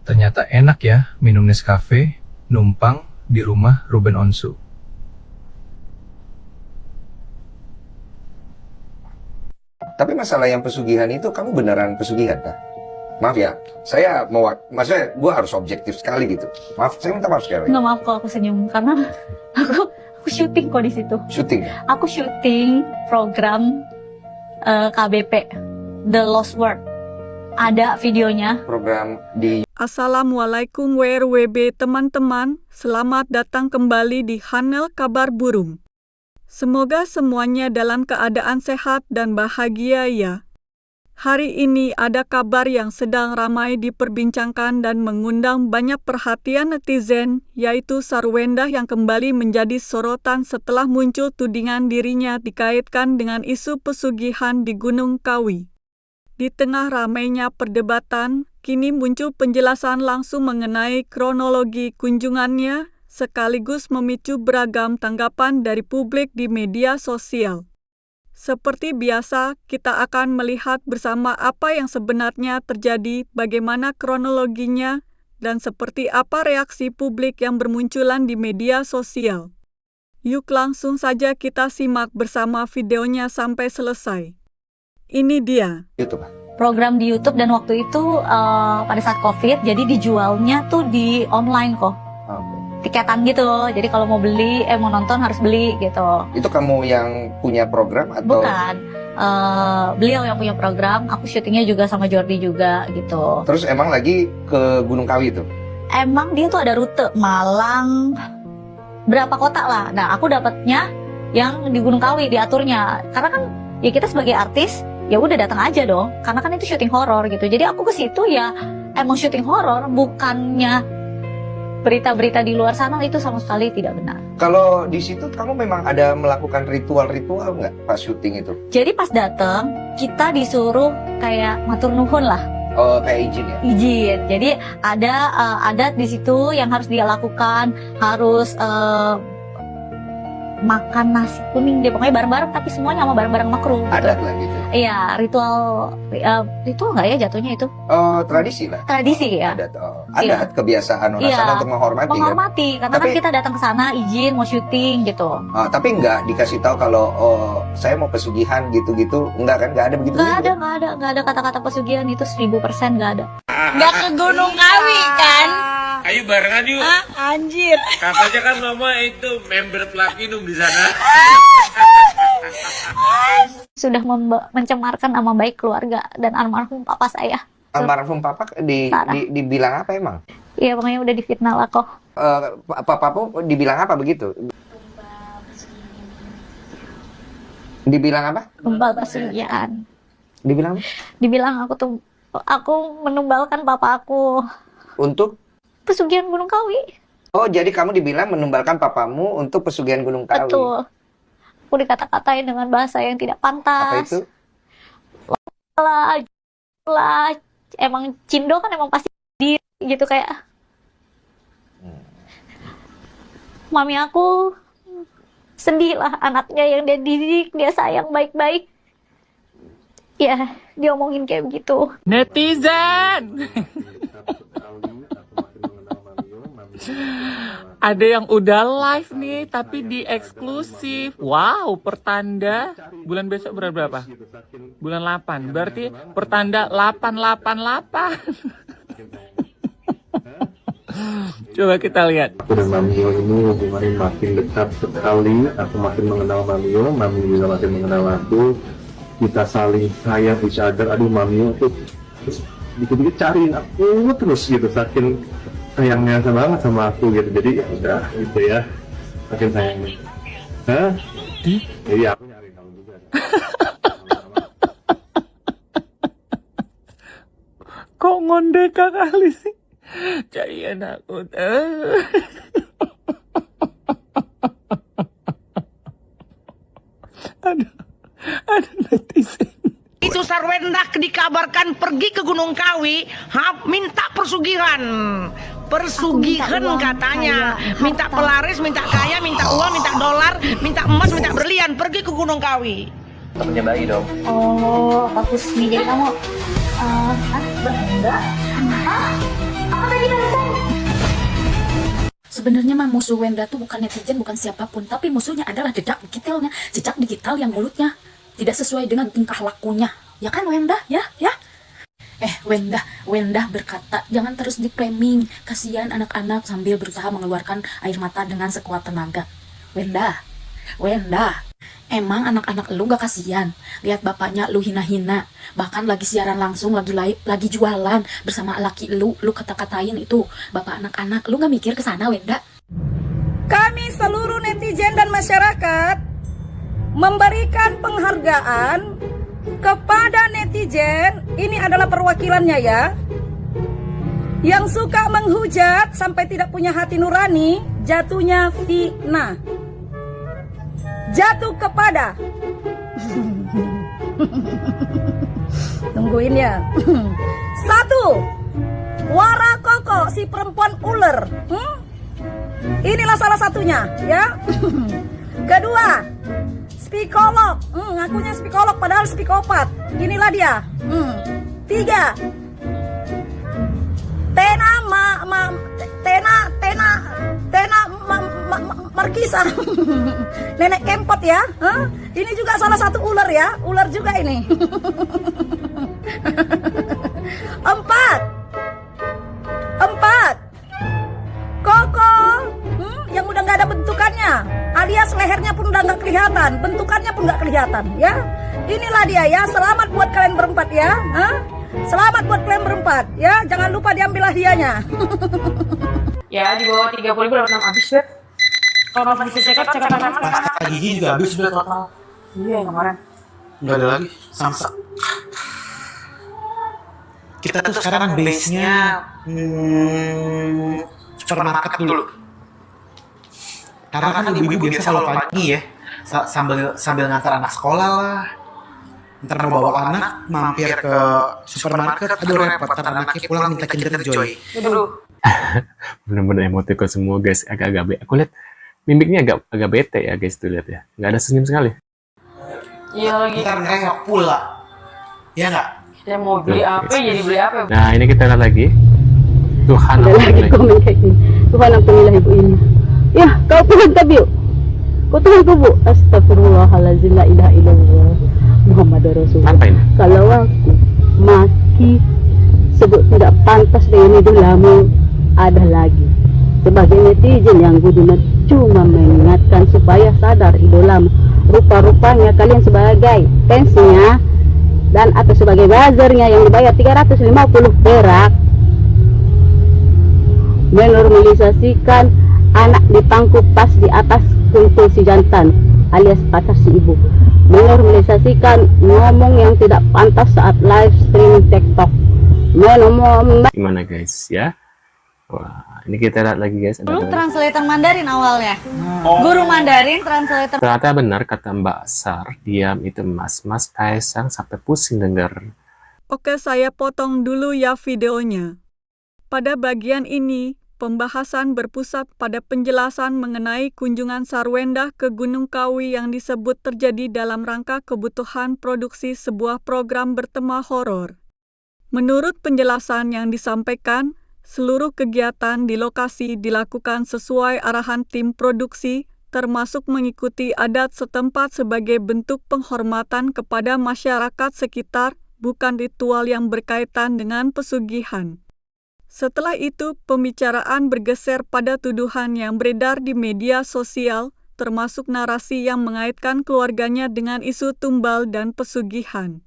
Ternyata enak ya minum Nescafe, numpang di rumah Ruben Onsu. Tapi masalah yang pesugihan itu, kamu beneran pesugihan kah? Maaf ya, saya maksudnya gue harus objektif sekali gitu. Maaf, saya minta maaf sekali. Nggak, maaf kalau aku senyum karena aku syuting kok di situ. Syuting. Aku syuting program KBP The Lost World. Ada videonya. Program di Assalamualaikum WRWB teman-teman, selamat datang kembali di channel Kabar Burung. Semoga semuanya dalam keadaan sehat dan bahagia ya. Hari ini ada kabar yang sedang ramai diperbincangkan dan mengundang banyak perhatian netizen, yaitu Sarwenda yang kembali menjadi sorotan setelah muncul tudingan dirinya dikaitkan dengan isu pesugihan di Gunung Kawi. Di tengah ramainya perdebatan, kini muncul penjelasan langsung mengenai kronologi kunjungannya, sekaligus memicu beragam tanggapan dari publik di media sosial. Seperti biasa, kita akan melihat bersama apa yang sebenarnya terjadi, bagaimana kronologinya, dan seperti apa reaksi publik yang bermunculan di media sosial. Yuk langsung saja kita simak bersama videonya sampai selesai. Ini dia. YouTube. Program di YouTube dan waktu itu pada saat COVID, jadi dijualnya tuh di online kok. Oke. Tiketan gitu, jadi kalau mau beli, mau nonton harus beli gitu. Itu kamu yang punya program atau? Bukan, beliau yang punya program, aku syutingnya juga sama Jordi juga gitu. Terus emang lagi ke Gunung Kawi itu? Emang dia tuh ada rute Malang, berapa kota lah. Nah aku dapatnya yang di Gunung Kawi diaturnya, karena kan ya kita sebagai artis ya udah datang aja dong, karena kan itu syuting horor gitu. Jadi aku ke situ ya emang syuting horor, bukannya berita-berita di luar sana itu sama sekali tidak benar. Kalau di situ kamu memang ada melakukan ritual-ritual nggak pas syuting itu? Jadi pas datang kita disuruh kayak matur nuhun lah. Oh, kayak izin ya? Izin. Jadi ada adat di situ yang harus dia lakukan, harus makan nasi kuning deh, pokoknya bareng-bareng tapi semuanya sama bareng-bareng sama kru. Adat lah gitu. Iya, ritual nggak ya jatuhnya itu? Oh, tradisi lah. Tradisi ya. Adat, Iya. adat kebiasaan orang Iya, sana untuk menghormati. menghormati, karena Tapi- kan kita datang ke sana izin mau syuting gitu. Kan? Tapi nggak dikasih tahu kalau saya mau pesugihan gitu-gitu, nggak kan? Nggak ada begitu. Nggak ada kata-kata pesugihan itu 1000% nggak ada. Nggak ke Gunung Kawi kan? Ayo barengan yuk. Anjir. Katanya kan mama itu member platinum di sana. Sudah mencemarkan nama baik keluarga dan almarhum papa saya. Almarhum papa Sarah. dibilang apa emang? Iya, pokoknya udah difitnah lah kok. Papamu dibilang apa begitu? Dibilang apa? Tumbal pesugihan. Dibilang Dibilang aku menumbalkan papa aku. untuk? Pesugihan Gunung Kawi. Oh, jadi kamu dibilang menumbalkan papamu untuk pesugihan Gunung Kawi. Betul. Aku dikata-katain dengan bahasa yang tidak pantas. Apa itu? Lah, emang Cindo kan emang pasti diri gitu kayak. Mami aku sedih lah, anaknya yang dia didik, dia sayang baik-baik. Ya, dia omongin kayak begitu. Netizen! Ada yang udah live nih, tapi di eksklusif. Wow, pertanda bulan besok berapa? Bulan 8. Berarti pertanda 888. Coba kita lihat. Aku dan Mamio ini hubungannya makin dekat sekali. Aku makin mengenal Mamio, Mamio juga makin mengenal aku. Kita saling sayang each other. Aduh, Mamio tuh terus dikit-dikit cariin aku terus gitu, saking sayangnya banget sama aku gitu. Jadi ya udah gitu ya, makin sayangnya. Hah? Iya, aku nyariin kamu juga. Kok ngondeka kali sih? Jadi aku. Ada netizen. Itu Sarwenda dikabarkan pergi ke Gunung Kawi, minta pesugihan. Pesugihan Aku minta uang, katanya, kaya, minta harta. pelaris, minta kaya, minta uang, minta dolar, minta emas, minta berlian, pergi ke Gunung Kawi. Temennya bayi dong. Oh, bagus nih. Jadi kamu enggak. Apa tadi? Sebenarnya mah musuh Wenda tuh bukan netizen, bukan siapapun, tapi musuhnya adalah jejak digital yang mulutnya tidak sesuai dengan tingkah lakunya. Ya kan Wenda, ya? Wenda berkata, jangan terus di-framing. Kasihan anak-anak sambil berusaha mengeluarkan air mata dengan sekuat tenaga. Wenda, emang anak-anak lu gak kasihan? Lihat bapaknya lu hina-hina. Bahkan lagi siaran langsung, lagi live, lagi jualan bersama laki lu kata-katain itu bapak anak-anak. Lu gak mikir ke sana, Wenda? Kami seluruh netizen dan masyarakat memberikan penghargaan kepada netizen, ini adalah perwakilannya ya, yang suka menghujat sampai tidak punya hati nurani, jatuhnya fitnah. Jatuh kepada tungguin ya. 1. Wara Koko, si perempuan ular. Inilah salah satunya ya. Kedua, psikolog, ngakunya psikolog padahal psikopat. Inilah dia. 3. Tena Markisa. Nenek kempot ya. Ini juga salah satu ular ya. Ular juga ini. 4. Koko, yang udah nggak ada bentukannya, alias lehernya pun udah nggak kelihatan, bentukannya pun nggak kelihatan ya. Inilah dia ya. Selamat buat kalian berempat ya. Selamat buat kalian berempat ya. Jangan lupa diambil hadiahnya. Ya, di bawah 30.000 dapat 6 habis, Beb. Kalau pas bisa check up apa? Kata gigi juga habis udah total. Iya, kemarin. Nggak ada lagi, samsak. Kita tuh sekarang base-nya supermarket dulu. Karena kan ibu-ibu biasa kalau pagi ya, sambil ngantar anak sekolah lah. Ntar mau bawa anak, mampir ke supermarket, aduh repot, ntar anaknya pulang minta kinder joy. Bener-bener emotif kok semua guys, agak-agak aku lihat mimiknya agak bete ya guys, tuh lihat ya, nggak ada senyum sekali. Iya lagi. Ntar nengok pula, ya nggak? Kita mau beli apa jadi beli apa? Nah ini kita lihat lagi, Tuhan Ada lagi komen kayak gini, Tuhan ampunilah ibu ini. Ya, kau Tuhan tabiu. Kau Tuhan ku bu. Astagfirullahaladzim, la ilaha illallah Muhammad Rasulullah. Apa ini? Kalau aku maki sebut tidak pantas dengan idolamu, ada lagi. Sebagai netizen yang gudunya cuma mengingatkan supaya sadar idolamu. Rupa-rupanya kalian sebagai fansnya dan atau sebagai buzzernya yang dibayar 350 perak menormalisasikan anak dipangku pas di atas kumpul si jantan alias pacar si ibu, menormalisasikan ngomong yang tidak pantas saat live streaming TikTok. Gimana guys ya? Wah, ini kita lihat lagi guys. Translator Mandarin awalnya. Guru Mandarin, translator. Ternyata benar kata Mbak Sar, diam itu mas Kaisang sampai pusing dengar. Oke, saya potong dulu ya videonya. Pada bagian ini, pembahasan berpusat pada penjelasan mengenai kunjungan Sarwenda ke Gunung Kawi yang disebut terjadi dalam rangka kebutuhan produksi sebuah program bertema horor. Menurut penjelasan yang disampaikan, seluruh kegiatan di lokasi dilakukan sesuai arahan tim produksi, termasuk mengikuti adat setempat sebagai bentuk penghormatan kepada masyarakat sekitar, bukan ritual yang berkaitan dengan pesugihan. Setelah itu, pembicaraan bergeser pada tuduhan yang beredar di media sosial, termasuk narasi yang mengaitkan keluarganya dengan isu tumbal dan pesugihan.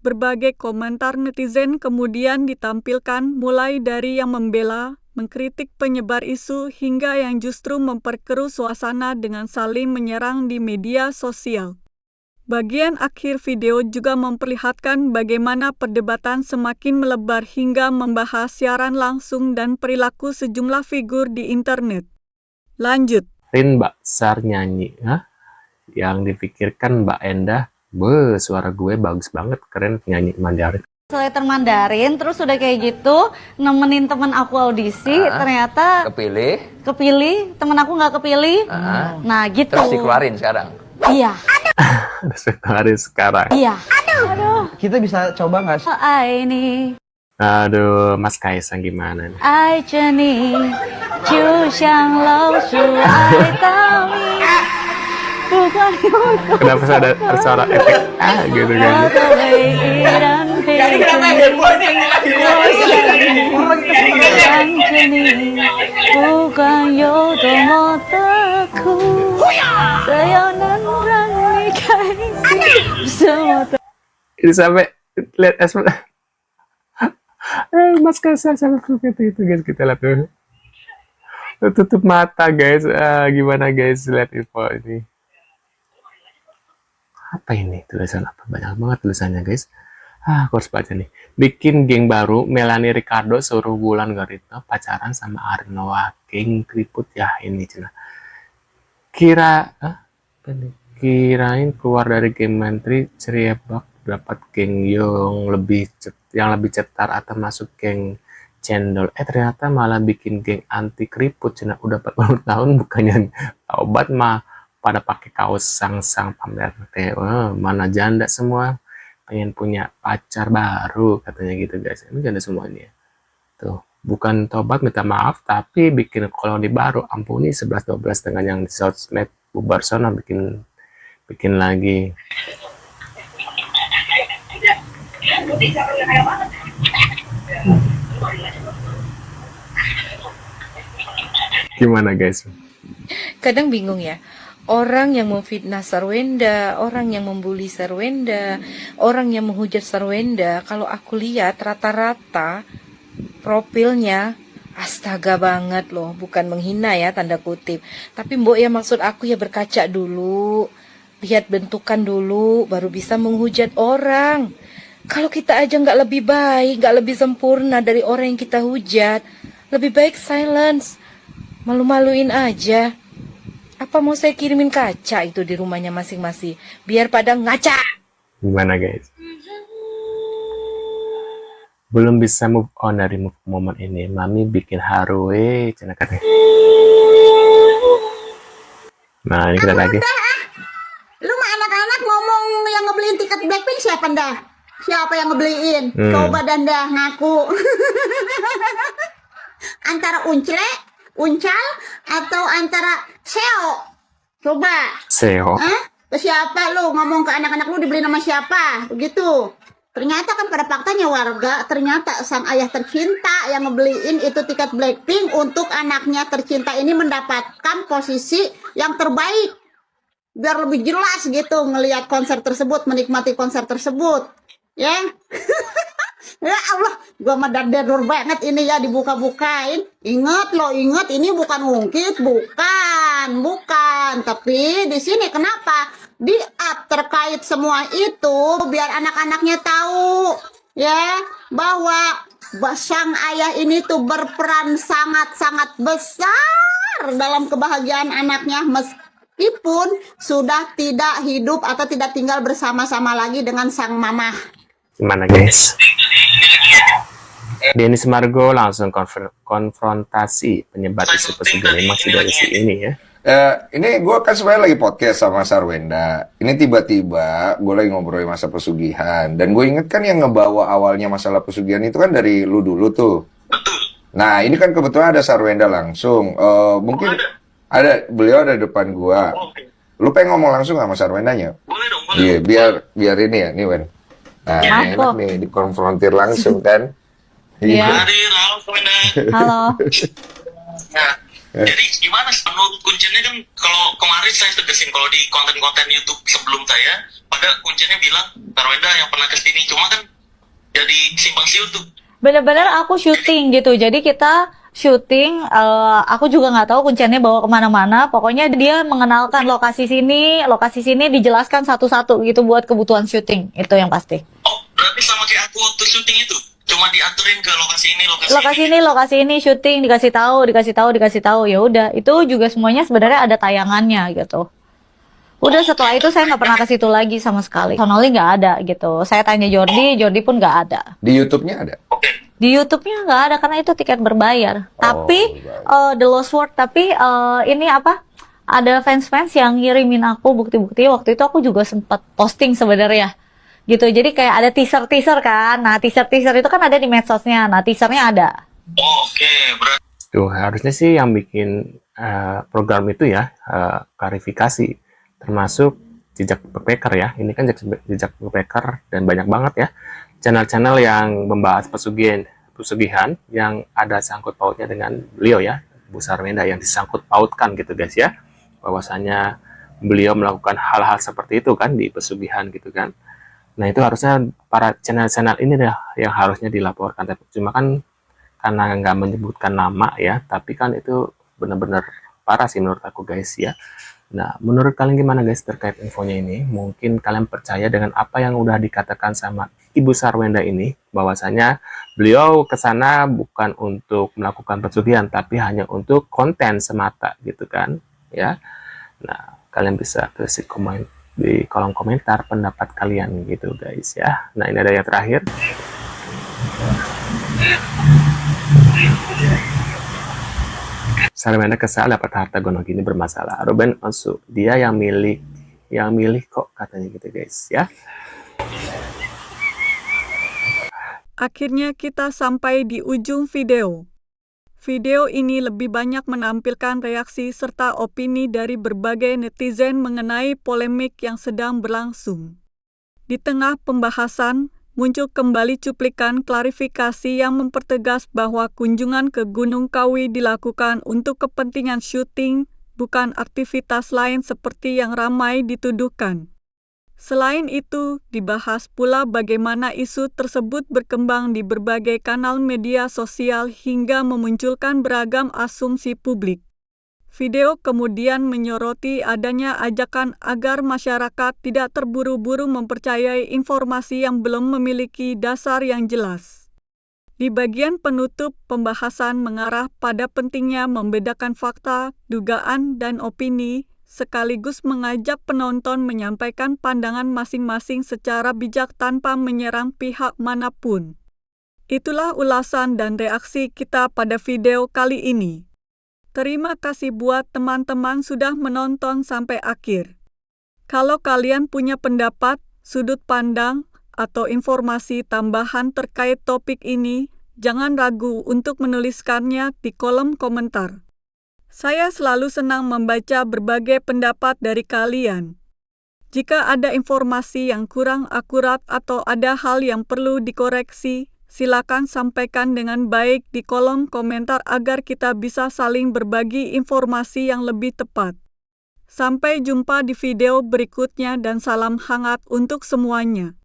Berbagai komentar netizen kemudian ditampilkan mulai dari yang membela, mengkritik penyebar isu, hingga yang justru memperkeruh suasana dengan saling menyerang di media sosial. Bagian akhir video juga memperlihatkan bagaimana perdebatan semakin melebar hingga membahas siaran langsung dan perilaku sejumlah figur di internet. Lanjut. Mbak Sar nyanyi, yang dipikirkan Mbak Endah, suara gue bagus banget, keren nyanyi Mandarin. Translator Mandarin, terus udah kayak gitu, nemenin temen aku audisi, ternyata kepilih, temen aku nggak kepilih. Nah gitu. Terus dikeluarin sekarang. Iya. Hari sekarang. Iya. Aduh. Kita bisa coba nggak sih? Ini. Aduh, Mas Kaisang gimana nih? Ceni, 就像老鼠爱大米。bukan Kenapa ada suara efek gitu kan? Jadi kenapa handphone yang bukan有多么的苦，只要能让你开心，什么都。 Ini sampai lihat Mas Kasar sampai begitu guys, kita lihat tuh. Tutup mata guys. Gimana guys lihat info ini? Apa ini tulisan apa? Banyak banget tulisannya guys. Aku harus baca nih. Bikin geng baru, Melanie Ricardo suruh Wulan Guritno pacaran sama Arnoa. Geng keriput ya ini Cina. Kirain keluar dari geng menteri Ceriebak dapat geng yang lebih cetar atau masuk geng cendol. Ternyata malah bikin geng anti keriput Cina. Udah 40 tahun bukannya obat mah pada pakai kaos sang-sang pamer teh. Mana janda semua pengen punya pacar baru katanya gitu guys. Ini janda semua ini ya. Tuh, bukan tobat minta maaf tapi bikin koloni baru. Ampuni 11-12 dengan yang di sosmed bubar sono bikin lagi. Gimana guys? Kadang bingung ya. Orang yang memfitnah Sarwenda, orang yang membuli Sarwenda, orang yang menghujat Sarwenda, kalau aku lihat rata-rata profilnya astaga banget loh, bukan menghina ya tanda kutip. Tapi mbok ya maksud aku ya berkaca dulu, lihat bentukan dulu, baru bisa menghujat orang. Kalau kita aja nggak lebih baik, nggak lebih sempurna dari orang yang kita hujat, lebih baik silence, malu-maluin aja. Apa mau saya kirimin kaca itu di rumahnya masing-masing, biar pada ngaca. Gimana guys? Belum bisa move on dari momen ini. Mami bikin haru cina katanya. Nah ini kita lagi. Lu mah anak-anak ngomong yang ngebeliin tiket Blackpink siapa dah? Siapa yang ngebeliin? Coba dah ngaku. Antara Uncal atau antara Seo? Coba. Seo. Ke siapa lu ngomong ke anak-anak lu dibeli nama siapa? Begitu. Ternyata kan pada faktanya warga, ternyata sang ayah tercinta yang ngebeliin itu tiket Blackpink untuk anaknya tercinta ini mendapatkan posisi yang terbaik. Biar lebih jelas gitu ngelihat konser tersebut, menikmati konser tersebut. Ya. Ya Allah, gua mah dadur banget ini ya dibuka-bukain. Ingat ini bukan ungkit, bukan. Tapi di sini kenapa di up terkait semua itu biar anak-anaknya tahu ya bahwa sang ayah ini tuh berperan sangat-sangat besar dalam kebahagiaan anaknya meskipun sudah tidak hidup atau tidak tinggal bersama-sama lagi dengan sang mama. Gimana guys? Denny Sumargo langsung konfrontasi penyebar isu pesugihan masih dari si ini ya. Ini gue kan sebenarnya lagi podcast sama Sarwenda. Ini tiba-tiba gue lagi ngobrolin masa pesugihan. Dan gue inget kan yang ngebawa awalnya masalah pesugihan itu kan dari lu dulu tuh. Nah ini kan kebetulan ada Sarwenda langsung. Mungkin beliau ada depan gue. Lu pengen ngomong langsung sama Sarwendanya? Iya, biar ini ya, nih Wen. Nah, ini enak nih dikonfrontir langsung kan. Iya. Halo. Nah, jadi gimana menurut kuncinya kan kalau kemarin saya tegesin kalau di konten-konten YouTube sebelum saya pada kuncinya bilang Sarwenda yang pernah kesini cuma kan jadi simpang siur tuh. Bener-bener aku syuting gitu, jadi kita syuting, aku juga nggak tahu kunciannya bawa kemana-mana. Pokoknya dia mengenalkan lokasi sini dijelaskan satu-satu gitu buat kebutuhan syuting itu yang pasti. Oh, berarti sama kayak aku waktu syuting itu, cuma diaturin ke lokasi ini syuting dikasih tahu. Ya udah, itu juga semuanya sebenarnya ada tayangannya gitu. Udah setelah itu saya nggak pernah ke situ lagi sama sekali. Sonali nggak ada gitu. Saya tanya Jordi pun nggak ada. Di YouTube-nya ada? Di YouTube-nya nggak ada karena itu tiket berbayar. Tapi The Lost World. Tapi ini apa? Ada fans-fans yang ngirimin aku bukti-bukti. Waktu itu aku juga sempat posting sebenarnya. Gitu. Jadi kayak ada teaser kan. Nah teaser itu kan ada di medsosnya. Nah teasernya ada. Oke, berarti Tuh, harusnya sih yang bikin program itu ya, klarifikasi, termasuk jejak backpacker ya. Ini kan jejak backpacker dan banyak banget ya channel-channel yang membahas pesugihan yang ada sangkut pautnya dengan beliau ya, Bu Sarwenda, yang disangkut pautkan gitu guys ya, bahwasanya beliau melakukan hal-hal seperti itu kan di pesugihan gitu kan. Nah itu harusnya para channel-channel ini dah yang harusnya dilaporkan, cuma kan karena nggak menyebutkan nama ya, tapi kan itu benar-benar parah sih menurut aku guys ya. Nah, menurut kalian gimana guys terkait infonya ini? Mungkin kalian percaya dengan apa yang udah dikatakan sama Ibu Sarwenda ini, bahwasanya beliau ke sana bukan untuk melakukan pesugihan, tapi hanya untuk konten semata gitu kan, ya. Nah, kalian bisa tulis komen di kolom komentar pendapat kalian gitu guys ya. Nah, ini ada yang terakhir. Sarwenda kesal dapat harta gonok ini bermasalah. Ruben Onsu, dia yang milih kok katanya gitu guys ya. Akhirnya kita sampai di ujung video. Video ini lebih banyak menampilkan reaksi serta opini dari berbagai netizen mengenai polemik yang sedang berlangsung. Di tengah pembahasan, muncul kembali cuplikan klarifikasi yang mempertegas bahwa kunjungan ke Gunung Kawi dilakukan untuk kepentingan syuting, bukan aktivitas lain seperti yang ramai dituduhkan. Selain itu, dibahas pula bagaimana isu tersebut berkembang di berbagai kanal media sosial hingga memunculkan beragam asumsi publik. Video kemudian menyoroti adanya ajakan agar masyarakat tidak terburu-buru mempercayai informasi yang belum memiliki dasar yang jelas. Di bagian penutup, pembahasan mengarah pada pentingnya membedakan fakta, dugaan, dan opini, sekaligus mengajak penonton menyampaikan pandangan masing-masing secara bijak tanpa menyerang pihak manapun. Itulah ulasan dan reaksi kita pada video kali ini. Terima kasih buat teman-teman sudah menonton sampai akhir. Kalau kalian punya pendapat, sudut pandang, atau informasi tambahan terkait topik ini, jangan ragu untuk menuliskannya di kolom komentar. Saya selalu senang membaca berbagai pendapat dari kalian. Jika ada informasi yang kurang akurat atau ada hal yang perlu dikoreksi, silakan sampaikan dengan baik di kolom komentar agar kita bisa saling berbagi informasi yang lebih tepat. Sampai jumpa di video berikutnya dan salam hangat untuk semuanya.